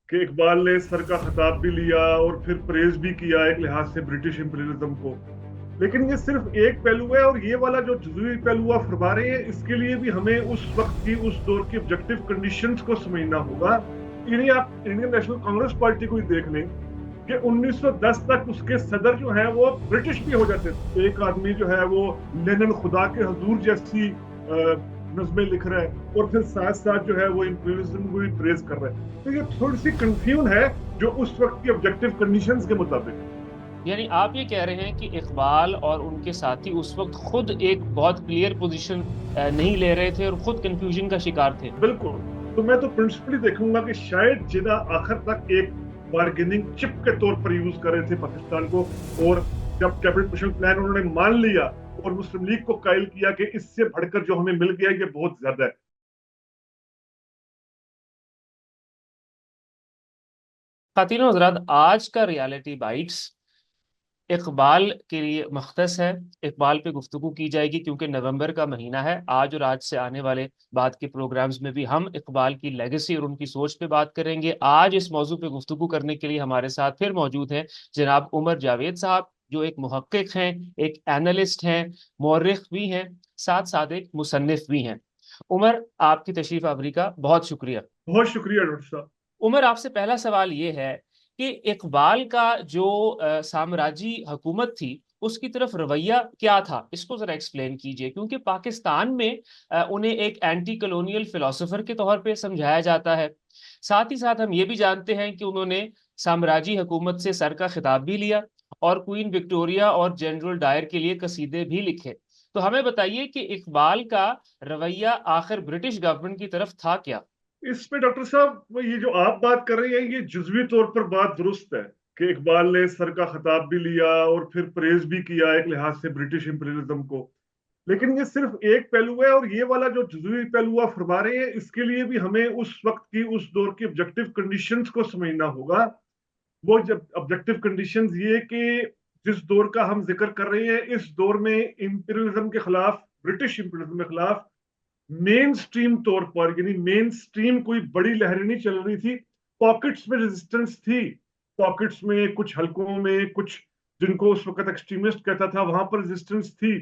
कि इकबाल ने सर का खिताब भी लिया और फिर प्रेज भी किया एक लिहाज से ब्रिटिश इंपीरियलिज्म को। लेकिन ये सिर्फ एक पहलू है, और ये वाला जो जुज़वी पहलू आप फरमा रहे हैं, इसके लिए भी हमें उस वक्त की, उस दौर की ऑब्जेक्टिव कंडीशंस को समझना होगा। यानी आप इंडियन नेशनल कांग्रेस पार्टी को ही देख लें कि 1910 तक उसके सदर जो है वो ब्रिटिश भी हो जाते थे। एक आदमी जो है वो लेनिन खुदा के हजूर जैसी नज़में लिख रहा है, और फिर साथ साथ जो है वो इंपीरियलिज्म को भी प्रेज कर रहा है। तो ये थोड़ी सी कंफ्यूजन है जो उस वक्त की ऑब्जेक्टिव कंडीशंस के मुताबिक। यानी आप ये कह रहे हैं कि इकबाल और उनके साथी उस वक्त खुद एक बहुत क्लियर पोजीशन नहीं ले रहे थे और खुद कंफ्यूजन का शिकार थे। बिल्कुल। तो मैं तो प्रिंसिपली देखूंगा कि शायद जिना आखिर तक एक बार्गेनिंग चिप के तौर पर यूज कर रहे थे पाकिस्तान को, और जब कैबिनेट मिशन प्लान उन्होंने मान लिया और मुस्लिम लीग को कायल किया कि इससे बढ़कर जो हमें मिल गया ये बहुत ज्यादा है। खातिनों हज़रात, आज का रियलिटी बाइट्स इकबाल के लिए मख्तस है। इकबाल पे गुफ्तगू की जाएगी क्योंकि नवंबर का महीना है। आज और आज से आने वाले बाद के प्रोग्राम्स में भी हम इकबाल की लेगेसी और उनकी सोच पे बात करेंगे। आज इस मौजू पे गुफ्तगू करने के लिए हमारे साथ फिर मौजूद हैं जनाब उमर जावेद साहब, जो एक मुहक्किक हैं, एक एनालिस्ट हैं, मौर्रिख भी हैं, साथ साथ एक मुसन्निफ भी हैं। उमर, आपकी तशरीफ आवरी का बहुत शुक्रिया। बहुत शुक्रिया डॉक्टर साहब। उमर, आपसे पहला सवाल ये है कि इकबाल का जो साम्राज्य हुकूमत थी उसकी तरफ रवैया क्या था, इसको जरा एक्सप्लेन कीजिए। क्योंकि पाकिस्तान में उन्हें एक एंटी कॉलोनियल फिलोसोफर के तौर पे समझाया जाता है। साथ ही साथ हम ये भी जानते हैं कि उन्होंने साम्राज्य हुकूमत से सर का खिताब भी लिया और क्वीन विक्टोरिया और जनरल डायर के लिए कसीदे भी लिखे। तो हमें बताइए कि इकबाल का रवैया आखिर ब्रिटिश गवर्नमेंट की तरफ था क्या। इसमें डॉक्टर साहब, ये जो आप बात कर रहे हैं ये जुजवी तौर पर बात दुरुस्त है कि इकबाल ने सर का खिताब भी लिया और फिर प्रेज भी किया एक लिहाज से ब्रिटिश इंपीरियलिज्म को। लेकिन ये सिर्फ एक पहलू है, और ये वाला जो जुजवी पहलू आप फरमा रहे हैं, इसके लिए भी हमें उस वक्त की, उस दौर की ऑब्जेक्टिव कंडीशंस को समझना होगा। वो जब ऑब्जेक्टिव कंडीशंस ये कि जिस दौर का हम जिक्र कर रहे हैं, इस दौर में इंपीरियलिज्म के खिलाफ, ब्रिटिश इंपीरियलिज्म के खिलाफ मेन स्ट्रीम तौर पर, यानी मेन स्ट्रीम कोई बड़ी लहरें नहीं चल रही थी। पॉकेट्स में रेजिस्टेंस थी, पॉकेट्स में कुछ हलकों में कुछ जिनको उस वक्त एक्सट्रीमिस्ट कहता था वहां पर रेजिस्टेंस थी।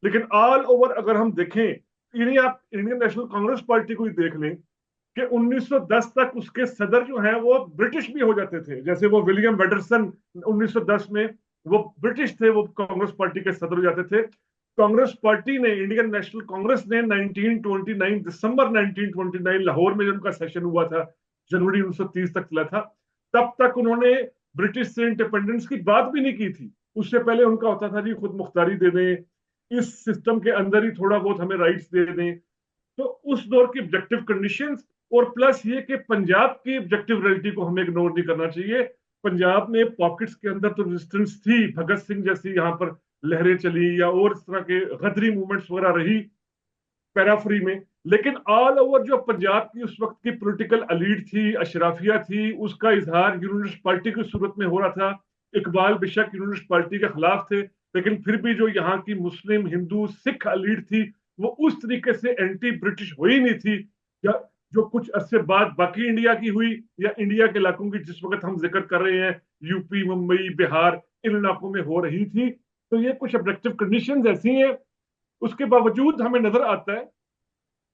लेकिन ऑल ओवर अगर हम देखें, यानी आप इंडियन नेशनल कांग्रेस पार्टी को ही देख लें कि 1910 तक उसके सदर जो हैं वो ब्रिटिश भी हो जाते थे। जैसे वो विलियम वेडरसन 1910 में वो ब्रिटिश थे, वो कांग्रेस पार्टी के सदर हो जाते थे। कांग्रेस पार्टी ने, इंडियन नेशनल कांग्रेस ने 1929 दिसंबर 1929 लाहौर में जब उनका सेशन हुआ था, जनवरी 1930 तक चला था, तब तक उन्होंने ब्रिटिश से इंडिपेंडेंस की बात भी नहीं की थी। उससे पहले उनका होता था जी खुद मुख्तारी दे दें, इस सिस्टम के अंदर ही थोड़ा बहुत हमें राइट्स दे दें। तो उस दौर की ऑब्जेक्टिव कंडीशंस, और प्लस ये कि पंजाब की ऑब्जेक्टिव रियलिटी को हमें इग्नोर नहीं करना चाहिए। पंजाब में पॉकेट्स के अंदर तो रेजिस्टेंस थी, भगत सिंह जैसी यहाँ पर लहरें चली या और इस तरह के गदरी मूवमेंट्स वगैरह रही पैराफ्री में। लेकिन ऑल ओवर जो पंजाब की उस वक्त की पॉलिटिकल एलीट थी, अशराफिया थी, उसका इजहार यूनियनिस्ट पार्टी की सूरत में हो रहा था। इकबाल बेशक यूनियनिस्ट पार्टी के खिलाफ थे, लेकिन फिर भी जो यहाँ की मुस्लिम, हिंदू, सिख एलीट थी वो उस तरीके से एंटी ब्रिटिश हो ही नहीं थी, या जो कुछ अरसे बाद बाकी इंडिया की हुई, या इंडिया के इलाकों की जिस वक्त हम जिक्र कर रहे हैं, यूपी, मुंबई, बिहार, इन इलाकों में हो रही थी। तो ये कुछ ऑब्जेक्टिव कंडीशंस ऐसी हैं। उसके बावजूद हमें नजर आता है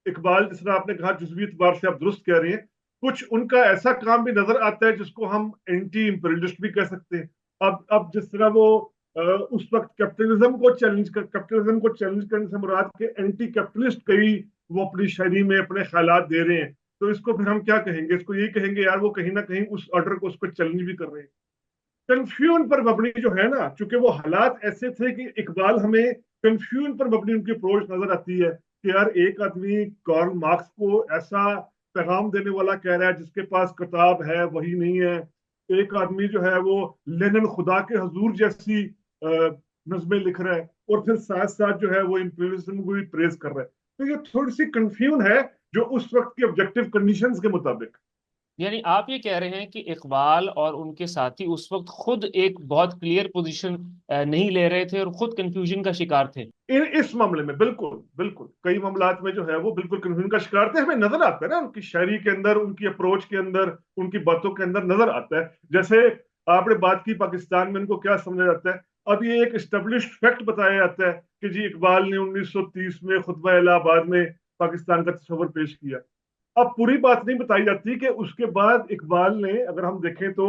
इकबाल, जिस तरह आपने कहा जुजवी एतबार से आप दुरुस्त कह रहे हैं, कुछ उनका ऐसा काम भी नजर आता है जिसको हम एंटी इंपीरियलिस्ट भी कह सकते हैं। अब जिस तरह वो उस वक्त कैपिटलिज्म को चैलेंज करने से मुराद के एंटी कैपिटलिस्ट कई वो अपनी शायरी में अपने ख्यालात दे रहे हैं, तो इसको फिर हम क्या कहेंगे? इसको यही कहेंगे यार वो कहीं ना कहीं उस ऑर्डर को, उसको चैलेंज भी कर रहे हैं। कंफ्यूजन पर मबनी जो है ना, चूंकि वो हालात ऐसे थे कि इकबाल, हमें कंफ्यूजन पर मबनी उनकी अप्रोच नजर आती है कि यार एक आदमी कार्ल मार्क्स को ऐसा पैगाम देने वाला कह रहा है जिसके पास किताब है वही नहीं है। एक आदमी जो है वो लेनिन खुदा के हजूर जैसी नज़में लिख रहा है, और फिर साथ साथ जो है वो इंपीरियलिज्म को भी प्रेज कर रहा है। तो ये थोड़ी सी कंफ्यूजन है जो उस वक्त की ऑब्जेक्टिव कंडीशंस के मुताबिक। यानी आप ये कह रहे हैं कि इकबाल और उनके साथी उस वक्त खुद एक बहुत क्लियर पोजीशन नहीं ले रहे थे और खुद कंफ्यूजन का शिकार थे। इस मामले में बिल्कुल बिल्कुल कई मामलात में जो है वो बिल्कुल कन्फ्यूजन का शिकार थे। हमें नजर आता है ना उनकी शायरी के अंदर, उनकी अप्रोच के अंदर, उनकी बातों के अंदर नजर आता है। जैसे आपने बात की पाकिस्तान में इनको क्या समझा जाता है, अब ये एक एस्टेब्लिश्ड फैक्ट बताया जाता है कि जी इकबाल ने 1930 में खुतबा इलाहाबाद में पाकिस्तान का तस्वर पेश किया। अब पूरी बात नहीं बताई जाती कि उसके बाद इकबाल ने, अगर हम देखें तो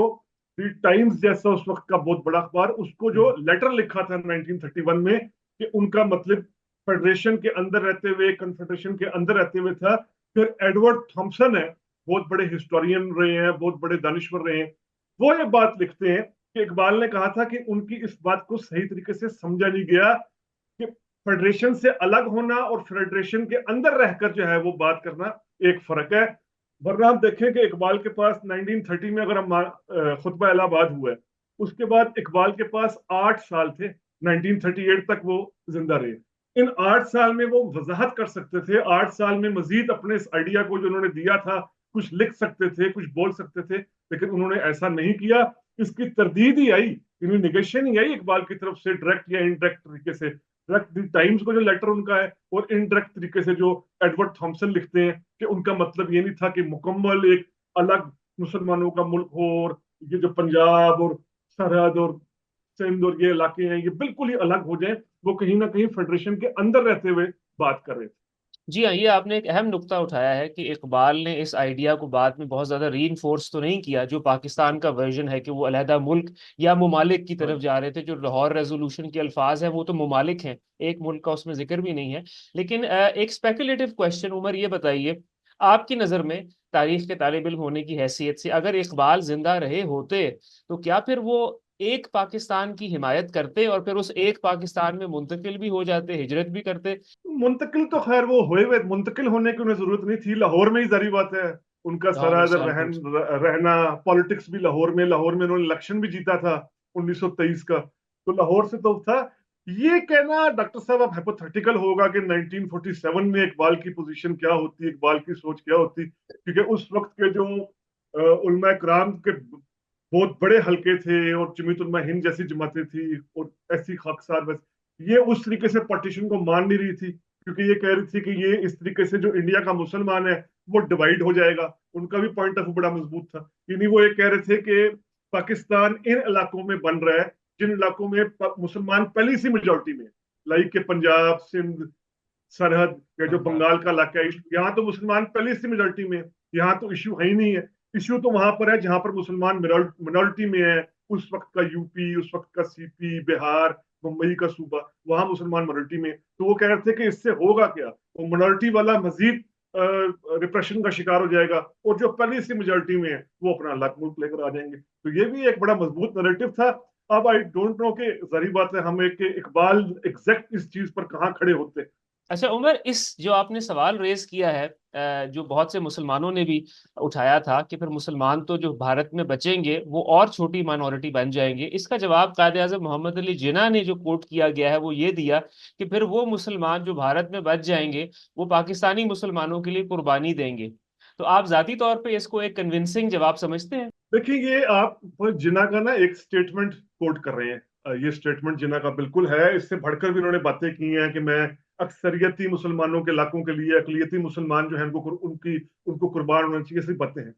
द टाइम्स जैसा उस वक्त का बहुत बड़ा अखबार, उसको जो लेटर लिखा था 1931 में कि उनका मतलब फेडरेशन के अंदर रहते हुए, कन्फेडरेशन के अंदर रहते हुए था। फिर एडवर्ड थॉम्सन है, बहुत बड़े हिस्टोरियन रहे हैं, बहुत बड़े दानिश्वर रहे हैं, वो ये बात लिखते हैं कि इकबाल ने कहा था कि उनकी इस बात को सही तरीके से समझा नहीं गया कि फेडरेशन से अलग होना और फेडरेशन के अंदर रहकर जो है वो बात करना एक फर्क है। वरना हम देखें कि इकबाल के पास 1930 में अगर हम खुतबा इलाहाबाद हुआ है, उसके बाद इकबाल के पास 8 साल थे, 1938 तक वो जिंदा रहे। इन 8 साल में वो वजाहत कर सकते थे, 8 साल में मजीद अपने इस आइडिया को जो उन्होंने दिया था कुछ लिख सकते थे, कुछ बोल सकते थे, लेकिन उन्होंने ऐसा नहीं किया। इसकी तरदीद ही आई, इन्हें निगेशन ही आई इकबाल की तरफ से, डायरेक्ट या इनडायरेक्ट तरीके से। डायरेक्ट टाइम्स को जो लेटर उनका है, और इनडायरेक्ट तरीके से जो एडवर्ड थॉम्सन लिखते हैं कि उनका मतलब ये नहीं था कि मुकम्मल एक अलग मुसलमानों का मुल्क हो, और ये जो पंजाब और सरहद और सिंध और ये इलाके हैं ये बिल्कुल ही अलग हो जाए। वो कहीं ना कहीं फेडरेशन के अंदर रहते हुए बात कर रहे थे। जी हाँ, ये आपने एक अहम नुक्ता उठाया है कि इकबाल ने इस आइडिया को बाद में बहुत ज्यादा रीइंफोर्स तो नहीं किया, जो पाकिस्तान का वर्जन है कि वो अलहदा मुल्क या ममालिक की तरफ हाँ। जा रहे थे। जो लाहौर रेजोल्यूशन के अल्फाज हैं वो तो ममालिक हैं, एक मुल्क का उसमें जिक्र भी नहीं है। लेकिन एक स्पेकुलेटिव क्वेश्चन उमर, ये बताइए, आपकी नज़र में तारीख के तालिब इल्म होने की हैसियत से, अगर इकबाल जिंदा रहे होते तो क्या फिर वो एक पाकिस्तान की हिमायत करते और फिर उस एक पाकिस्तान में मुंतकिल भी हो जाते, हिजरत भी करते? मुंतकिल तो खैर वो हुए मुंतकिल होने की उन्हें जरूरत नहीं थी, लाहौर में ही जारी बात है उनका लाहौर और सारा सियालकोट। रहना, पॉलिटिक्स भी लाहौर में, लाहौर में उन्होंने इलेक्शन भी जीता था 1923 का, तो लाहौर से तो था। ये कहना डॉक्टर साहब अब हाइपोथेटिकल होगा कि 1947 में इकबाल की पोजीशन क्या होती, इकबाल की सोच क्या होती, क्योंकि उस वक्त के जो उलमा कराम के बहुत बड़े हलके थे और जमीयत उलमा हिंद जैसी जमातें थी और ऐसी खाकसार, बस ये उस तरीके से पार्टीशन को मान नहीं रही थी, क्योंकि ये कह रही थी कि ये इस तरीके से जो इंडिया का मुसलमान है वो डिवाइड हो जाएगा। उनका भी पॉइंट ऑफ व्यू बड़ा मजबूत था, यानी वो ये कह रहे थे कि पाकिस्तान इन इलाकों में बन रहा है जिन इलाकों में मुसलमान पहली सी मेजोरिटी में, लाइक के पंजाब, सिंध, सरहद या जो बंगाल। बंगाल का इलाका है, यहाँ तो मुसलमान पहले से मेजोरिटी में, यहाँ तो इश्यू है ही नहीं है। इश्यू तो वहां पर है जहां पर मुसलमान मिनोरिटी में है। उस वक्त का यूपी, उस वक्त का सीपी, बिहार, मुंबई का सूबा, वहां मुसलमान मिनोरिटी में। तो वो कह रहे थे कि इससे होगा क्या, वो मिनोरिटी वाला मजीद रिप्रेशन का शिकार हो जाएगा, और जो पहले से मेजोरिटी में है वो अपना अलग मुल्क लेकर आ जाएंगे। तो ये भी एक बड़ा मजबूत नैरेटिव था। अब आई डोंट नो कि जारी बात है हम एक इकबाल एग्जैक्ट इस चीज पर कहाँ खड़े होते। अच्छा उमर, इस जो आपने सवाल रेज किया है, जो बहुत से मुसलमानों ने भी उठाया था कि फिर मुसलमान तो जो भारत में बचेंगे वो और छोटी माइनॉरिटी बन जाएंगे, इसका जवाब कायदे आज़म मोहम्मद अली जिन्ना ने जो कोट किया गया है वो ये दिया कि फिर वो मुसलमान जो भारत में बच जाएंगे वो पाकिस्तानी मुसलमानों के लिए कुर्बानी देंगे। तो आप जाती तौर पे इसको एक कन्विंसिंग जवाब समझते हैं? देखिए, ये आप जिन्ना का ना एक स्टेटमेंट कोट कर रहे हैं। ये स्टेटमेंट जिन्ना का बिल्कुल है, इससे बढ़कर भी उन्होंने बातें की हैं कि मैं अक्सरियती मुसलमानों के इलाकों के लिए, अकलियती मुसलमान जो है उनको कुर्बान होना चाहिए, ऐसी बातें हैं।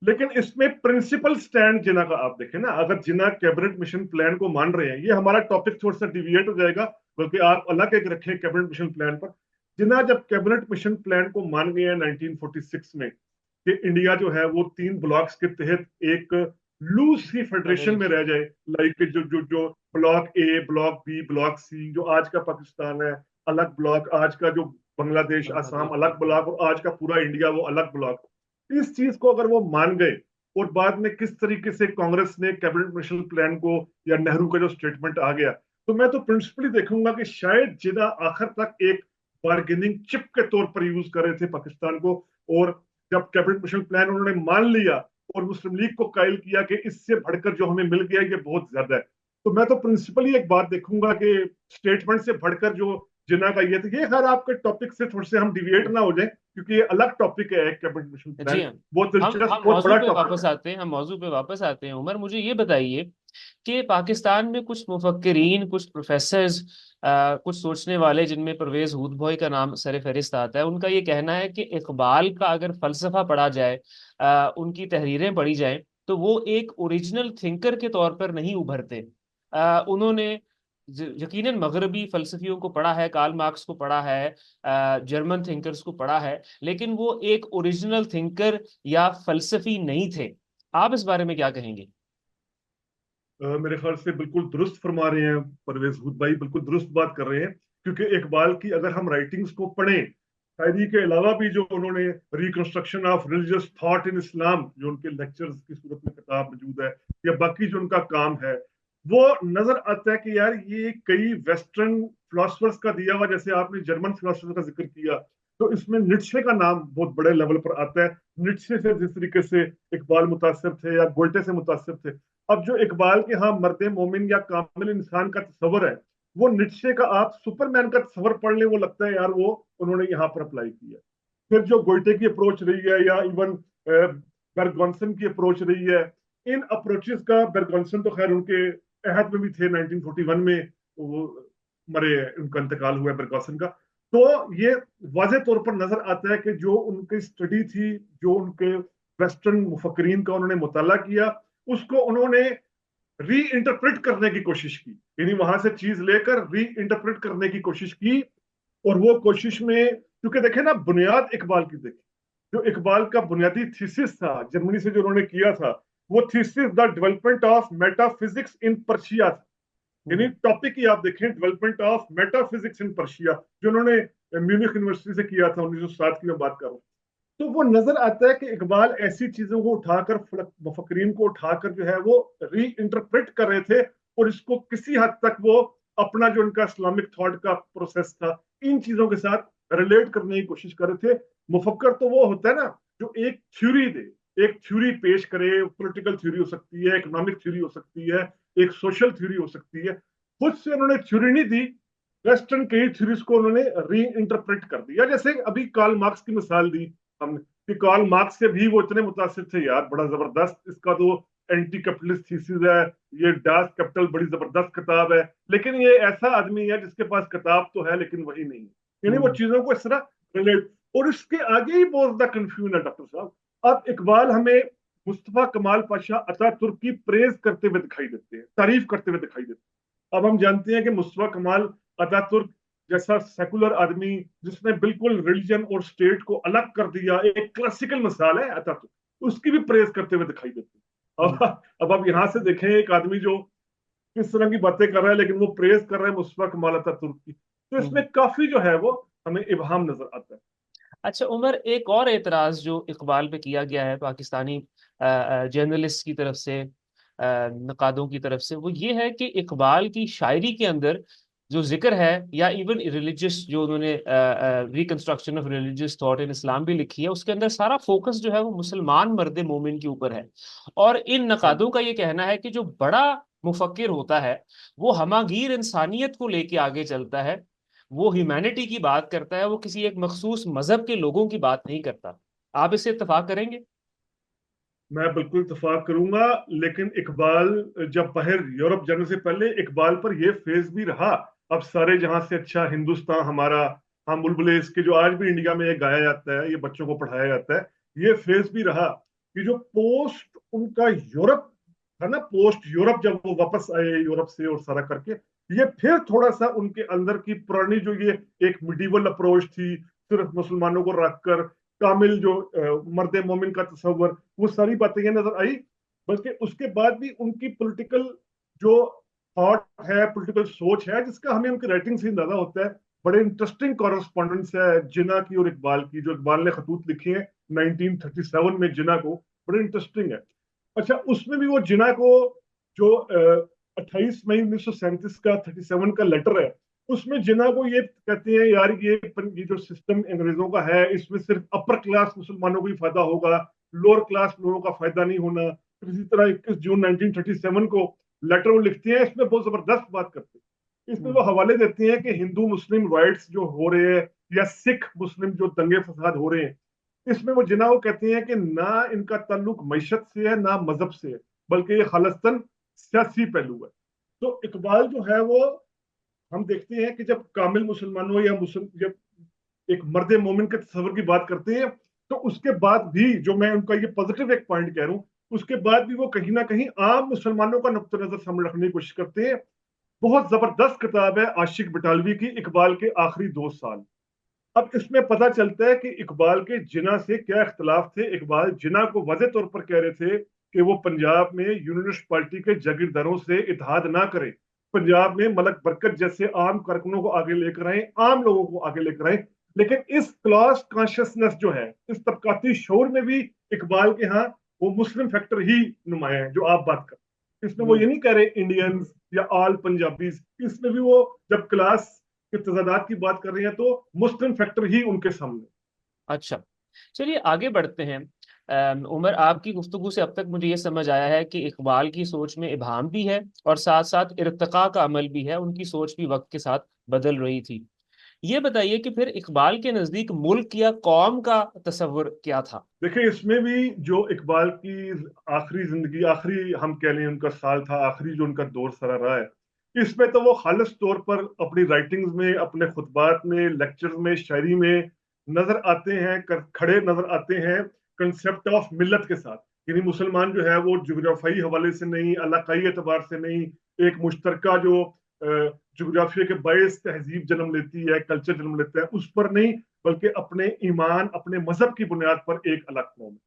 लेकिन इसमें प्रिंसिपल स्टैंड जिन्ना का आप देखें ना, अगर जिन्ना कैबिनेट मिशन प्लान को मान रहे हैं, ये हमारा टॉपिक थोड़ा सा डिविएट हो जाएगा, बल्कि आप अलग एक रखें कैबिनेट मिशन प्लान पर। जिन्ना जब कैबिनेट मिशन प्लान को मान गए हैं 1946 में कि इंडिया जो है वो 3 ब्लॉक्स के तहत एक लूज सी फेडरेशन में फेडरेशन। रह जाए, लाइक जो जो जो block A, block B, block C, जो आज का पाकिस्तान है अलग ब्लॉक, आज का जो बांग्लादेश, आसाम बांग्लादेश अलग अलग। ब्लॉक, और आज का पूरा इंडिया वो अलग ब्लॉक। इस चीज को अगर वो मान गए, और बाद में किस तरीके से कांग्रेस ने कैबिनेट मिशन प्लान को, या नेहरू का जो स्टेटमेंट आ गया, तो मैं तो प्रिंसिपली देखूंगा कि शायद जिना आखिर तक एक बार्गेनिंग चिप के तौर पर यूज कर रहे थे पाकिस्तान को। और जब कैबिनेट मिशन प्लान उन्होंने मान लिया और मुस्लिम लीग को कायल किया कि इससे बढ़कर जो हमें मिल गया ये बहुत ज्यादा है, तो मैं तो प्रिंसिपली एक बात देखूंगा कि स्टेटमेंट से बढ़कर जो जिन्ना का ये था। ये खैर आपके टॉपिक से थोड़े से हम डिविएट ना हो जाए, क्योंकि ये अलग टॉपिक है, एक कैबिनेट मिशन जी प्लान, हाँ। बहुत हम दिलचस्प, बहुत मौजू बड़ा पे टॉपिक वापस है। आते हैं, हम मौजू पे वापस आते हैं। उमर, मुझे ये बताइए कि पाकिस्तान में कुछ मुफक्किरीन, कुछ प्रोफेसर्स, कुछ सोचने वाले, जिनमें परवेज हुदभॉय का नाम सर फहरिस्त आता है, उनका ये कहना है कि इकबाल का अगर फलसफा पढ़ा जाए, उनकी तहरीरें पढ़ी जाएं, तो वो एक ओरिजिनल थिंकर के तौर पर नहीं उभरते। उन्होंने यकीनन मगरबी फलसफियों को पढ़ा है, कार्ल मार्क्स को पढ़ा है, जर्मन थिंकर्स को पढ़ा है, लेकिन वो एक ओरिजिनल थिंकर या फलसफी नहीं थे। आप इस बारे में क्या कहेंगे? मेरे ख्याल से बिल्कुल दुरुस्त फरमा रहे हैं परवेज हुद भाई, बिल्कुल दुरुस्त बात कर रहे हैं। क्योंकि इकबाल की अगर हम राइटिंग्स को पढ़ें, शायरी के अलावा भी जो उन्होंने reconstruction of religious thought in Islam, जो उनके लेक्चर्स की सूरत में किताब मौजूद है, या बाकी जो उनका काम है, वो नजर आता है कि यार ये कई वेस्टर्न फिलोसफर्स का दिया हुआ, जैसे आपने जर्मन फिलोसफर का जिक्र किया, तो इसमें निट्शे का नाम बहुत बड़े लेवल पर आता है। निट्शे से जिस तरीके से इकबाल मुतासिर थे या गोल्टे से मुतासिर थे, अब जो इकबाल के यहाँ मर्दे मोमिन या कामिल इंसान का तस्वर है, वो निट्शे का आप सुपरमैन का तस्वर पढ़ ले, वो लगता है यार वो उन्होंने यहाँ पर अप्लाई किया। फिर जो गोइटे की अप्रोच रही है, या इवन बेरगॉन्सन की अप्रोच रही है, इन अप्रोचेस का, बेरगॉन्सन तो खैर उनके अहद में भी थे 1941 में, वो मरे, उनका इंतकाल हुआ बेरगॉन्सन का। तो ये वाजे तौर पर नजर आता है कि जो उनकी स्टडी थी, जो उनके वेस्टर्न मुफक्रीन का उन्होंने मुताला किया, उसको उन्होंने री इंटरप्रेट करने की कोशिश की, यानी वहां से चीज लेकर री इंटरप्रेट करने की कोशिश की। और वो कोशिश में, क्योंकि देखे ना, बुनियाद इकबाल की देखी, जो इकबाल का बुनियादी थीसिस था जर्मनी से जो उन्होंने किया था, वो thesis the development of metaphysics in Persia था। यानी टॉपिक ही आप देखें, development of metaphysics in Persia, जो उन्होंने म्यूनिख यूनिवर्सिटी से किया था 1907 की मैं बात कर रहा हूँ। तो वो नजर आता है कि इकबाल ऐसी चीजों को उठाकर, मुफक्रीन को उठाकर जो है वो री इंटरप्रेट कर रहे थे, और इसको किसी हद तक वो अपना जो उनका इस्लामिक थॉट का प्रोसेस था, इन चीजों के साथ रिलेट करने की कोशिश कर रहे थे। मुफक्कर तो वो होता है ना, जो एक थ्योरी दे, एक थ्योरी पेश करे, पॉलिटिकल थ्योरी हो सकती है, इकोनॉमिक थ्योरी हो सकती है, एक सोशल थ्योरी हो सकती है। खुद से उन्होंने थ्योरी नहीं दी, वेस्टर्न कई थ्योरीज को उन्होंने री इंटरप्रेट कर दिया। जैसे अभी कार्ल मार्क्स की मिसाल दी हमने, कि कार्ल मार्क्स से भी वो इतने मुतासिर थे यार, बड़ा जबरदस्त इसका तो एंटी कैपिटलिस्ट थीसिस है, ये डास कैपिटल बड़ी जबरदस्त किताब है, लेकिन ये ऐसा आदमी है जिसके पास किताब तो है लेकिन वही नहीं है। यानी वो चीजों को इस तरह रिलेट, और इसके आगे ही बहुत ज्यादा कंफ्यूजन है डॉक्टर साहब। अब इकबाल हमें मुस्तफा कमाल पाशा अतातुर्क की प्रेज करते हुए दिखाई देते हैं, तारीफ करते हुए दिखाई देते हैं। अब हम जानते हैं कि मुस्तफा कमाल अतातुर्क जैसा सेकुलर आदमी, जिसने बिल्कुल रिलीजन और स्टेट को अलग कर दिया, एक क्लासिकल मिसाल है अतातुर्क, उसकी भी प्रेज करते हुए दिखाई देते हैं। अब आप यहां से देखें, एक आदमी जो किस तरह की बातें कर रहा है, लेकिन वो प्रेज कर रहा है मुस्तफा कमाल अतातुर्क की, तो इसमें काफी जो है वो हमें इबहम नजर आता है। अच्छा उमर, एक और एतराज जो इकबाल पे किया गया है पाकिस्तानी जर्नलिस्ट की तरफ से, नकादों की तरफ से, वो ये है कि इकबाल की शायरी के अंदर जो जिक्र है, या इवन रिलीजियस, जो उन्होंने reconstruction of religious thought in Islam भी लिखी है, उसके अंदर सारा फोकस जो है वो मुसलमान मर्द मोमिन के ऊपर है। और इन हाँ, नकादों का ये कहना है कि जो बड़ा मुफक्किर होता है, वो हमागीर इंसानियत को लेके आगे चलता है, वो ह्यूमैनिटी की बात करता है, वो किसी एक मखसूस मजहब के लोगों की बात नहीं करता। आप इससे इत्तेफाक करेंगे? मैं बिल्कुल इतफाक करूंगा। लेकिन इकबाल जब बाहर यूरोप जाने से पहले इकबाल पर यह फेज भी रहा, अब सारे जहां से अच्छा हिंदुस्तान हमारा, हम बुलबुले इसके, जो आज भी इंडिया में ये गाया जाता है, ये बच्चों को पढ़ाया जाता है, ये फेज भी रहा कि जो पोस्ट उनका यूरोप था ना, पोस्ट यूरोप जब वो वापस आए यूरोप से और सारा करके, ये फिर थोड़ा सा उनके अंदर की पुरानी जो ये एक मिडीवल अप्रोच थी, सिर्फ मुसलमानों को रखकर कामिल जो मर्द मोमिन का तस्वर, वो सारी बातें ये नजर आई। बल्कि उसके बाद भी उनकी पॉलिटिकल जो थॉट है, पॉलिटिकल सोच है, जिसका हमें उनकी राइटिंग से अंदाजा होता है। बड़े इंटरेस्टिंग कॉरेस्पॉन्डेंस है जिना की और इकबाल की, जो इकबाल ने खतूत लिखे हैं 1937 में जिना को, बड़े इंटरेस्टिंग है। अच्छा, उसमें भी वो जिना को जो 28 मई 1937 का 37 का लेटर है, उसमें जिना को ये कहते हैं यार ये जो सिस्टम अंग्रेजों का है, इसमें सिर्फ अपर क्लास मुसलमानों को ही फायदा होगा, लोअर क्लास लोगों का फायदा नहीं होना। फिर इसी तरह 21 जून 1937 को लेटर वो लिखते हैं, इसमें बहुत जबरदस्त बात करते हैं। इसमें वो हवाले देते हैं कि हिंदू मुस्लिम राइट्स जो हो रहे हैं या सिख मुस्लिम जो दंगे फसाद हो रहे हैं, इसमें वो जिना वो कहते हैं कि ना इनका ताल्लुक मईशत से है ना मजहब से है, बल्कि ये खालिस्तान सियासी पहलू है। तो इकबाल जो है वो, हम देखते हैं कि जब कामिल मुसलमानों या मुस्लिम जब एक मर्द मोमिन के तस्वर की बात करते हैं, तो उसके बाद भी जो मैं उनका ये पॉजिटिव एक पॉइंट कह रहा हूँ, उसके बाद भी वो कहीं ना कहीं आम मुसलमानों का नुक्ता नजर सामने रखने की कोशिश करते हैं। बहुत जबरदस्त किताब है आशिक बटालवी की, इकबाल के आखिरी 2 साल। अब इसमें पता चलता है कि इकबाल के जिना से क्या इख्तलाफ थे। इकबाल जिना को वाज़ेह तौर पर कह रहे थे कि वो पंजाब में यूनियनिस्ट पार्टी के जागीरदारों से इत्तेहाद ना करे, पंजाब में मलक बरकत जैसे आम कारकुनों को आगे लेकर आए, आम लोगों को आगे लेकर आए। लेकिन इस क्लास कॉन्शियसनेस जो है, इस तबकाती शोर में भी इकबाल के यहाँ वो मुस्लिम फैक्टर ही नुमाया है जो आप बात कर। इसमें वो ये नहीं कह रहे इंडियंस या ऑल पंजाबीज, इसमें भी वो जब क्लास के तजादात की बात कर रहे हैं तो मुस्लिम फैक्टर ही उनके सामने। अच्छा, चलिए आगे बढ़ते हैं। उमर, आपकी गुफ्तगू से अब तक मुझे ये समझ आया है कि इकबाल की सोच में इबाहम भी है और साथ साथ इर्तिका का अमल भी है, उनकी सोच भी वक्त के साथ बदल रही थी। ये बताइए कि फिर इकबाल के नजदीक मुल्क या कौम का तस्वर क्या था? देखिए, इसमें भी जो इकबाल की आखिरी जिंदगी, आखिरी हम कह लें उनका साल था, आखिरी जो उनका दौर सरा रहा है, इसमें तो वो खालिस तौर पर अपनी राइटिंग्स में, अपने खुतबात में, लेक्चर्स में, शायरी में नजर आते हैं, खड़े नजर आते हैं कंसेप्ट ऑफ मिल्लत के साथ। यानी मुसलमान जो है वो जोग्राफी हवाले से नहीं, इलाकाई एतबार से नहीं, एक मुश्तरका जो जोग्राफिया के बायस तहजीब जन्म लेती है, कल्चर जन्म लेता है, उस पर नहीं, बल्कि अपने ईमान, अपने मजहब की बुनियाद पर एक अलग कौम है।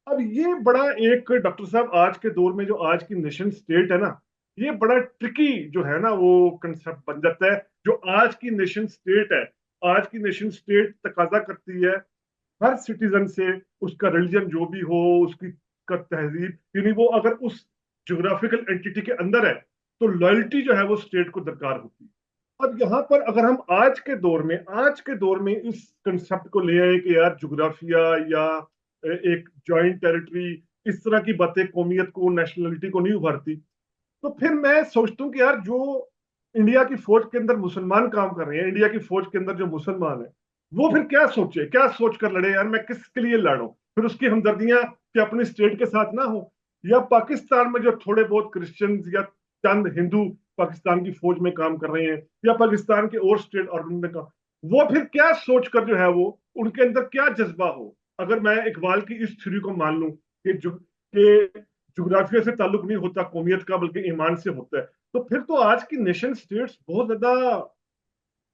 अब ये बड़ा एक, डॉक्टर साहब, आज के दौर में जो आज की नेशन स्टेट है ना, ये बड़ा ट्रिकी जो है ना वो कंसेप्ट बन जाता है। जो आज की नेशन स्टेट है, आज की नेशन स्टेट तकाजा करती है हर सिटीजन से, उसका रिलीजन जो भी हो, उसकी का तहजीब, यानी वो अगर उस जोग्राफिकल एंटिटी के अंदर है तो लॉयल्टी जो है वो स्टेट को दरकार होती है। अब यहाँ पर अगर हम आज के दौर में इस कंसेप्ट को ले आए कि यार जोग्राफिया या एक जॉइंट टेरिटरी, इस तरह की बातें कौमियत को, नेशनलिटी को नहीं उभरती, तो फिर मैं सोचता हूँ कि यार जो इंडिया की फौज के अंदर मुसलमान काम कर रहे हैं, इंडिया की फौज के अंदर जो मुसलमान है, वो फिर क्या सोचे, क्या सोच कर लड़े, यार मैं किसके लिए लड़ूं? फिर उसकी हमदर्दियां कि अपनी स्टेट के साथ ना हो, या पाकिस्तान में जो थोड़े बहुत क्रिश्चियंस या चंद हिंदू पाकिस्तान की फौज में काम कर रहे हैं, या पाकिस्तान के और स्टेट ऑर्गन में काम, वो फिर क्या सोच कर जो है वो, उनके अंदर क्या जज्बा हो। अगर मैं इकबाल की इस थ्योरी को मान लूं कि जोग्राफिया से ताल्लुक नहीं होता कौमियत का, बल्कि ईमान से होता है, तो फिर तो आज की नेशन स्टेट्स बहुत ज्यादा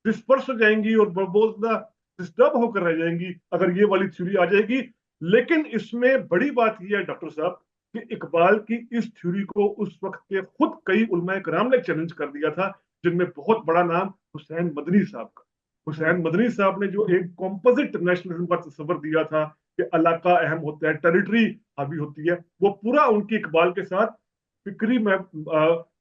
डिस्पर्स हो जाएंगी और बहुत ज्यादा डिस्टर्ब होकर रह जाएंगी अगर ये वाली थ्योरी आ जाएगी। लेकिन इसमें बड़ी बात यह है डॉक्टर साहब कि इकबाल की इस थ्योरी को उस वक्त के खुद कई उलमा कराम ने चैलेंज कर दिया था, जिनमें बहुत बड़ा नाम हुसैन मदनी साहब का। हम्म। हुसैन मदनी साहब ने जो एक कॉम्पोजिट नेशनलिज्म का तस्वर दिया था कि इलाका अहम होता है, टेरिटरी हावी होती है, वो पूरा उनकी इकबाल के साथ फिक्री में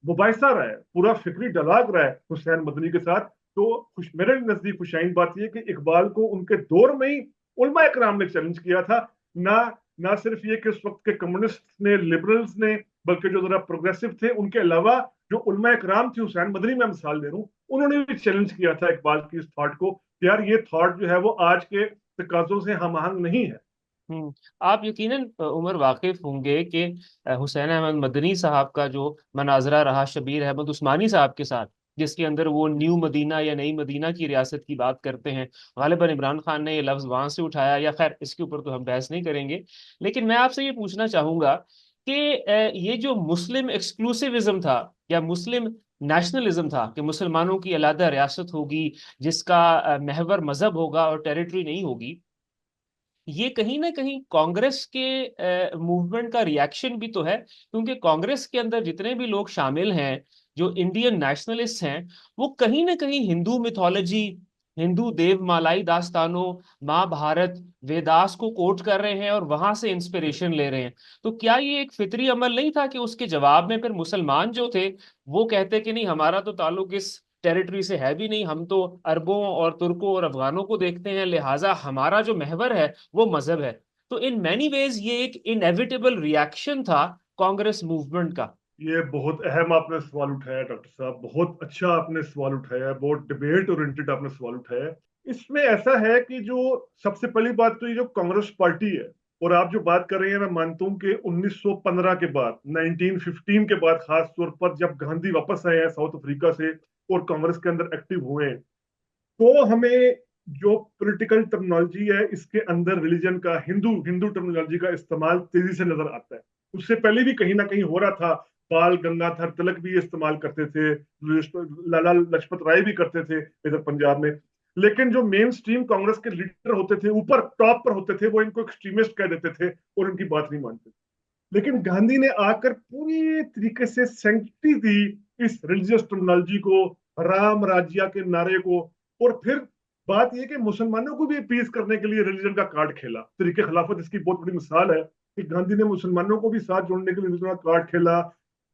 मुबाहिसा रहा है, पूरा फिक्री डायलॉग रहा है हुसैन मदनी के साथ। तो मेरे नजदीक खुशाइन बात यह कि इकबाल को उनके दौर में ही उलमा इकराम ने चैलेंज किया था। ना ना सिर्फ ये कि उस वक्त के कम्युनिस्ट ने, लिबरल्स ने, बल्कि जो जरा प्रोग्रेसिव थे उनके अलावा जो उलमा इकराम थी, हुसैन मदनी में मिसाल दे रहा हूँ, उन्होंने भी चैलेंज किया था इकबाल की इस थॉट को कि यार ये थॉट जो है वो आज के तकाजों से हम आहंग नहीं है। आप यकीनन उमर वाकिफ होंगे कि हुसैन अहमद मदनी साहब का जो मनाजरा रहा शबीर अहमद उस्मानी साहब के साथ, जिसके अंदर वो न्यू मदीना या नई मदीना की रियासत की बात करते हैं, गालिबन इमरान खान ने ये लफ्ज वहां से उठाया, या खैर इसके ऊपर तो हम बहस नहीं करेंगे। लेकिन मैं आपसे ये पूछना चाहूंगा कि ये जो मुस्लिम एक्सक्लूसिविज्म था या मुस्लिम नेशनलिज्म था कि मुसलमानों की अलग रियासत होगी जिसका महवर मजहब होगा और टेरिटरी नहीं होगी, ये कहीं ना कहीं कांग्रेस के मूवमेंट का रिएक्शन भी तो है, क्योंकि कांग्रेस के अंदर जितने भी लोग शामिल हैं जो इंडियन नेशनलिस्ट हैं, वो कहीं ना कहीं हिंदू मिथोलॉजी, हिंदू देवमालाई दास्तानों, महाभारत, वेदास को कोट कर रहे हैं और वहां से इंस्पिरेशन ले रहे हैं। तो क्या ये एक फितरी अमल नहीं था कि उसके जवाब में फिर मुसलमान जो थे वो कहते कि नहीं, हमारा तो ताल्लुक इस टेरिटरी से है भी नहीं, हम तो अरबों और तुर्कों और अफगानों को देखते हैं, लिहाजा हमारा जो महवर है वो मजहब है। तो इन मैनी वेज ये एक इनएविटेबल रिएक्शन था कांग्रेस मूवमेंट का। ये बहुत अहम आपने सवाल उठाया डॉक्टर साहब, बहुत अच्छा आपने सवाल उठाया, बहुत डिबेट ओरिएंटेड आपने सवाल उठाया। इसमें ऐसा है कि जो सबसे पहली बात तो ये जो कांग्रेस पार्टी है, और आप जो बात कर रहे हैं, मैं मानता हूं कि 1915 के बाद, 1915 के बाद, खास तौर पर जब गांधी वापस आए हैं साउथ अफ्रीका से और कांग्रेस के अंदर एक्टिव हुए हैं, तो हमें जो पॉलिटिकल टर्मिनोलॉजी है इसके अंदर रिलीजन का, हिंदू हिंदू टर्मिनोलॉजी का इस्तेमाल तेजी से नजर आता है। उससे पहले भी कहीं ना कहीं हो रहा था, बाल गंगाधर तिलक भी इस्तेमाल करते थे, लाला लजपत राय भी करते थे इधर पंजाब में। लेकिन जो मेन स्ट्रीम कांग्रेस के लीडर होते थे, ऊपर टॉप पर होते थे, वो इनको एक्सट्रीमिस्ट कह देते थे और उनकी बात नहीं मानते। लेकिन गांधी ने आकर पूरी तरीके से सेंक्टिटी दी इस रिलीजियस टर्मिनोलॉजी को, राम राज्य के नारे को। और फिर बात यह कि मुसलमानों को भी अपीज करने के लिए रिलीजन का कार्ड खेला। तरीके खिलाफत इसकी बहुत बड़ी मिसाल है कि गांधी ने मुसलमानों को भी साथ जोड़ने के लिए रिलीजन का कार्ड खेला,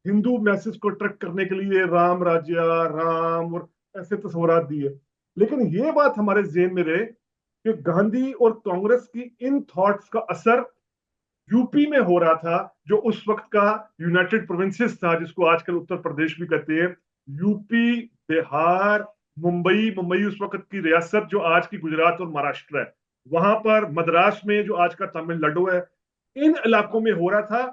हिंदू मैसेज को ट्रैक करने के लिए राम राज्य, राम और ऐसे तस्वुरात दिए। लेकिन ये बात हमारे जेहन में रहे कि गांधी और कांग्रेस की इन थॉट्स का असर यूपी में हो रहा था, जो उस वक्त का यूनाइटेड प्रोविंसेस था, जिसको आजकल उत्तर प्रदेश भी कहते हैं। यूपी, बिहार, मुंबई, मुंबई उस वक्त की रियासत जो आज की गुजरात और महाराष्ट्र है, वहां पर मद्रास में जो आज का तमिलनाडु है, इन इलाकों में हो रहा था।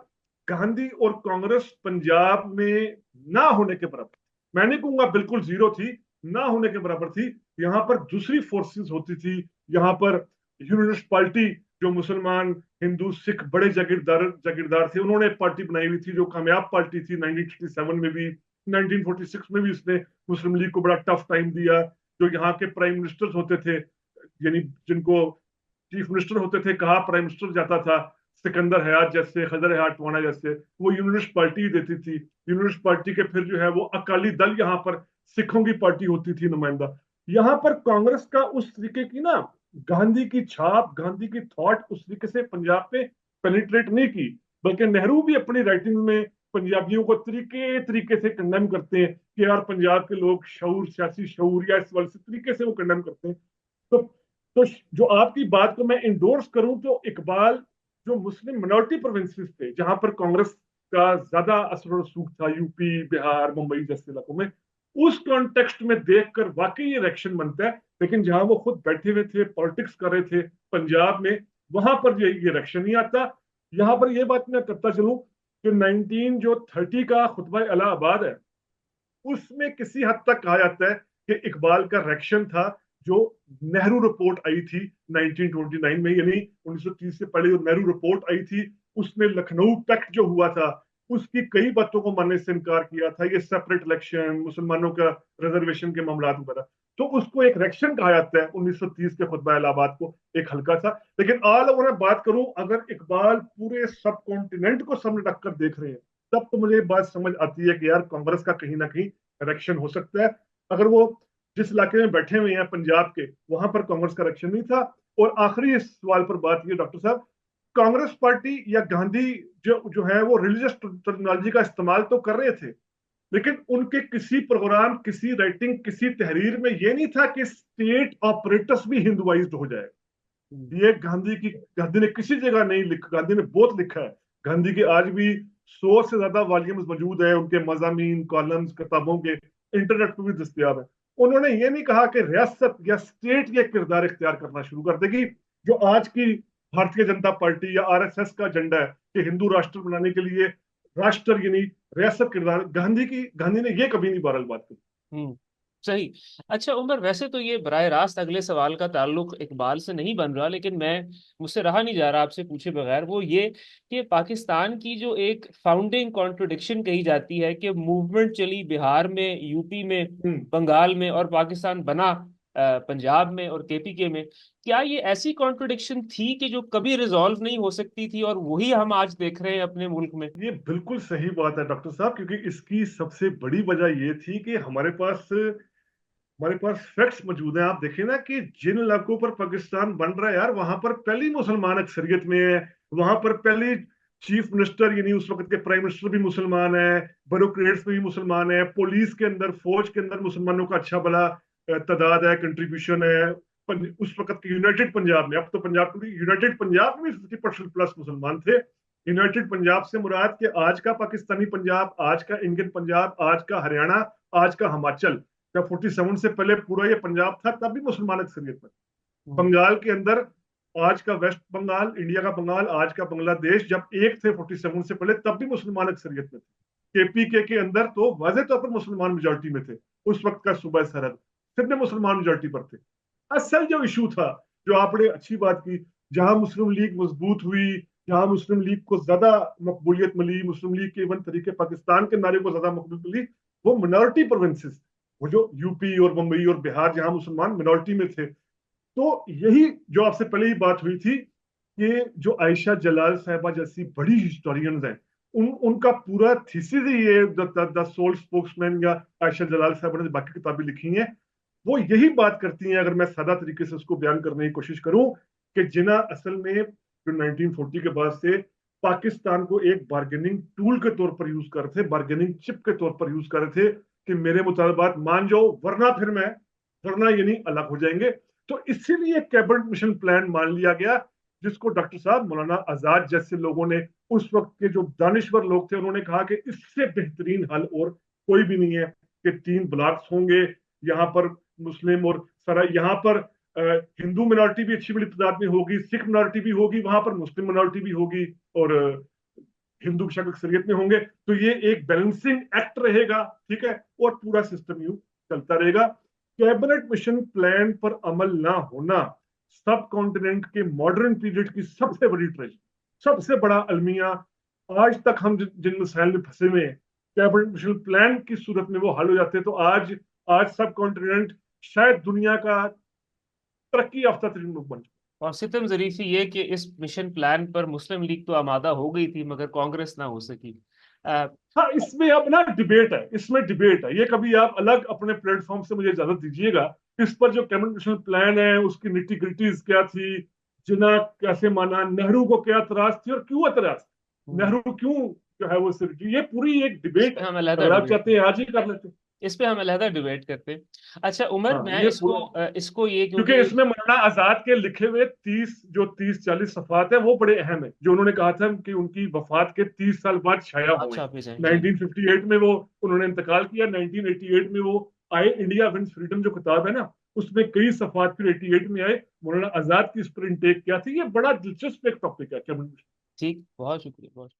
गांधी और कांग्रेस पंजाब में ना होने के बराबर, मैं नहीं कहूंगा बिल्कुल जीरो थी, ना होने के बराबर थी। यहां पर दूसरी फोर्सेस होती थी। यहां पर यूनियनिस्ट पार्टी, जो मुसलमान, हिंदू, सिख बड़े जागीरदार जागीरदार थे, उन्होंने पार्टी बनाई हुई थी, जो कामयाब पार्टी थी 1967 में भी, 1946 में भी उसने मुस्लिम लीग को बड़ा टफ टाइम दिया। जो यहाँ के प्राइम मिनिस्टर्स होते थे, यानी जिनको चीफ मिनिस्टर होते थे, कहा प्राइम मिनिस्टर जाता था, सिकंदर हयात जैसे, खजर हयात टवाना जैसे, वो यूनियनिस्ट पार्टी ही देती थी। यूनियनिस्ट पार्टी के फिर जो है वो अकाली दल, यहाँ पर सिखों की पार्टी होती थी नुमाइंदा। यहाँ पर कांग्रेस का उस तरीके की ना, गांधी की छाप, गांधी की थॉट उस तरीके से पंजाब पे पेनिट्रेट नहीं की। बल्कि नेहरू भी अपनी राइटिंग में पंजाबियों को तरीके तरीके से कंडेम करते हैं कि यार पंजाब के लोग शऊर, सियासी शऊर, या इस वाले से तरीके से वो कंडेम करते हैं। तो तो जो आपकी बात को मैं इंडोर्स करूं, तो इकबाल जो मुस्लिम मिनॉरिटी प्रोविंसेस थे, जहां पर कांग्रेस का ज्यादा असर और सूख था, यूपी, बिहार, मुंबई जैसे इलाकों में, उस कॉन्टेक्स्ट में देखकर वाकई ये रिएक्शन बनता है। लेकिन जहां वो खुद बैठे हुए थे, पॉलिटिक्स कर रहे थे पंजाब में, वहां पर ये रिएक्शन नहीं आता। यहां पर ये बात मैं करता चलूं कि 1930 का खुतबा इलाहाबाद है, उसमें किसी हद तक कहा जाता है कि इकबाल का रिएक्शन था जो नेहरू रिपोर्ट आई थी 1929 में, यानी 1930 से पहले जो नेहरू रिपोर्ट आई थी, उसमें लखनऊ पैक्ट जो हुआ था, उसकी कई बातों को मानने से इनकार किया था। ये सेपरेट इलेक्शन, मुसलमानों का रिजर्वेशन के मामला वगैरह, तो उसको एक रिएक्शन कहा जाता है 1930 के खुतबा इलाहाबाद को, एक हल्का सा। लेकिन ऑल ओवर मैं बात करूं, अगर इकबाल पूरे सब कॉन्टिनेंट को सामने रखकर देख रहे हैं, तब तो मुझे बात समझ आती है कि यार कांग्रेस का कहीं ना कहीं करेक्शन हो सकता है। अगर वो जिस इलाके में बैठे हुए हैं पंजाब के, वहां पर कांग्रेस का करेक्शन नहीं था। और आखिरी इस सवाल पर बात ये डॉक्टर साहब, कांग्रेस पार्टी या गांधी जो जो है वो रिलीजियस टर्मिनोलॉजी का इस्तेमाल तो कर रहे थे, लेकिन उनके किसी प्रोग्राम, किसी राइटिंग, किसी तहरीर में ये नहीं था कि स्टेट ऑपरेटर्स भी हिंदुआइज्ड हो जाए। ये गांधी ने किसी जगह नहीं लिखा, गांधी ने बहुत लिखा है। गांधी के आज भी 100 से ज्यादा वॉल्यूम्स मौजूद है, उनके मजामीन, कॉलम्स, किताबों के, इंटरनेट पर भी दस्तियाब है। उन्होंने ये नहीं कहा कि रियासत या स्टेट ये किरदार इख्तियार करना शुरू कर देगी, जो आज की भारतीय जनता पार्टी या आरएसएस का एजेंडा है कि हिंदू राष्ट्र बनाने के लिए राष्ट्र यानी रियासत किरदार। गांधी ने ये कभी नहीं बहरहाल बात की। हम्म। सही। अच्छा उमर, वैसे तो ये बराह रास्त अगले सवाल का ताल्लुक इकबाल से नहीं बन रहा, लेकिन मैं मुझसे रहा नहीं जा रहा आपसे पूछे बगैर, वो ये कि पाकिस्तान की जो एक फाउंडिंग कॉन्ट्रडिक्शन कही जाती है कि मूवमेंट चली बिहार में, यूपी में, हम्म। बंगाल में, और पाकिस्तान बना पंजाब में और केपीके में। क्या ये ऐसी कॉन्ट्रडिक्शन थी कि जो कभी रिजॉल्व नहीं हो सकती थी, और वही हम आज देख रहे हैं अपने मुल्क में? ये बिल्कुल सही बात है डॉक्टर साहब, क्योंकि इसकी सबसे बड़ी वजह ये थी कि हमारे पास फैक्ट्स मौजूद हैं। आप देखिए ना कि जिन इलाकों पर पाकिस्तान बन रहा है यार, वहां पर पहली मुसलमान अक्सरियत में है। वहां पर पहली चीफ मिनिस्टर यानी उस वक्त के प्राइम मिनिस्टर भी मुसलमान है, ब्यूरोक्रेट्स में भी मुसलमान है, पुलिस के अंदर, फौज के अंदर मुसलमानों का अच्छा भला तादाद है, कंट्रीब्यूशन है। उस वक्त के यूनाइटेड पंजाब में, अब तो पंजाब यूनाइटेड पंजाब में 50% प्लस मुसलमान थे। यूनाइटेड पंजाब से मुराद के आज का पाकिस्तानी पंजाब, आज का इंडियन पंजाब, आज का हरियाणा, आज का हिमाचल। जब 47 से पहले पूरा ये पंजाब था तब भी मुसलमान अक्सरियत में। बंगाल के अंदर आज का वेस्ट बंगाल, इंडिया का बंगाल, आज का बांग्लादेश जब एक थे 47 से पहले तब भी मुसलमान अक्सरियत में थे। केपीके के अंदर तो वाज़ेह तौर पर मुसलमान मेजोरिटी में थे। उस वक्त का सूबा सरहद सिर्फ मुसलमान मेजोरिटी पर थे। असल जो इशू था, जो आपने अच्छी बात की, जहां मुस्लिम लीग मजबूत हुई, जहां मुस्लिम लीग को ज्यादा मकबूलियत मिली, मुस्लिम लीग के इवन तरीके पाकिस्तान के नारे को ज्यादा मकबूलियत मिली, वो मिनॉरिटी प्रोविंसेस, वो जो यूपी और मुंबई और बिहार जहां मुसलमान मिनॉरिटी में थे। तो यही जो आपसे पहले ही बात हुई थी कि जो आयशा जलाल साहिबा जैसी बड़ी हिस्टोरियंस हैं, उनका पूरा थीसिस ही ये द सोल स्पोक्समैन या आयशा जलाल साहिबा ने बाकी किताबें लिखी हैं, वो यही बात करती हैं, अगर मैं सादा तरीके से उसको बयान करने की कोशिश करूं, कि जिना असल में जो 1940 के बाद से पाकिस्तान को एक बार्गेनिंग टूल के तौर पर यूज कर रहे थे, बार्गेनिंग चिप के तौर पर यूज कर रहे थे कि मेरे मुतालबात मान जाओ वरना फिर मैं, वरना यानी अलग हो जाएंगे। तो इसीलिए कैबिनेट मिशन प्लान मान लिया गया, जिसको डॉक्टर साहब मौलाना आजाद जैसे लोगों ने, उस वक्त के जो दानिश्वर लोग थे, उन्होंने कहा कि इससे बेहतरीन हल और कोई भी नहीं है कि 3 ब्लॉक्स होंगे, यहाँ पर मुस्लिम और सारा, यहाँ पर हिंदू मिनोरिटी भी अच्छी बड़ी तादाद में होगी, सिख मिनोरिटी भी होगी, वहां पर मुस्लिम मिनोरिटी भी होगी, और हिंदू शक अक्सरियत में होंगे। तो ये एक बैलेंसिंग एक्ट रहेगा, ठीक है, और पूरा सिस्टम यूं चलता रहेगा। कैबिनेट मिशन प्लान पर अमल ना होना सब कॉन्टिनेंट के मॉडर्न पीरियड की सबसे बड़ी ट्रेजेडी, सबसे बड़ा अलमिया। आज तक हम जिन मसाइल में फंसे हुए हैं, कैबिनेट मिशन प्लान की सूरत में वो हल हो जाते, तो आज आज सब कॉन्टिनेंट शायद दुनिया का तरक्की याफ्ता तरीन मुल्क बन चुका। और सितम जरीफी ये कि इस मिशन प्लान पर मुस्लिम लीग तो आमादा हो गई थी मगर कांग्रेस ना हो सकी। हाँ, इसमें अब ना डिबेट है, इसमें डिबेट है, ये कभी आप अलग अपने प्लेटफॉर्म से मुझे इजाजत दीजिएगा। इस पर जो कैबिनेट मिशन प्लान है उसकी निटी ग्रिटीज क्या थी, जिना कैसे माना, नेहरू को क्या एतराज थी और क्यों एतराज, नेहरू क्यों जो है वो सिर्फ, ये पूरी एक इस डिबेट पे है। हम अलहदा अगर आप डिबेट चाहते हैं आज ही कर लेते हैं। इस पे हम अलहदा डिबेट करते हैं। अच्छा उमर, हाँ, मैं ये इसको पूरा, इसको ये क्योंकि क्योंकि इसमें मौलाना आजाद के लिखे हुए 30 40 सफात है, वो बड़े अहम है, जो उन्होंने कहा था कि उनकी वफात के 30 साल बाद शाया हुए। अच्छा हाफिज हैं जी। 1958 में वो उन्होंने इंतकाल किया, 1988 में वो आए। इंडिया विंस फ्रीडम जो किताब है ना, उसमें कई सफात फिर 88 में आए। मौलाना आजाद की इस पर इंटेक क्या थी, ये बड़ा दिलचस्प एक टॉपिक है। क्या ठीक, बहुत शुक्रिया, बहुत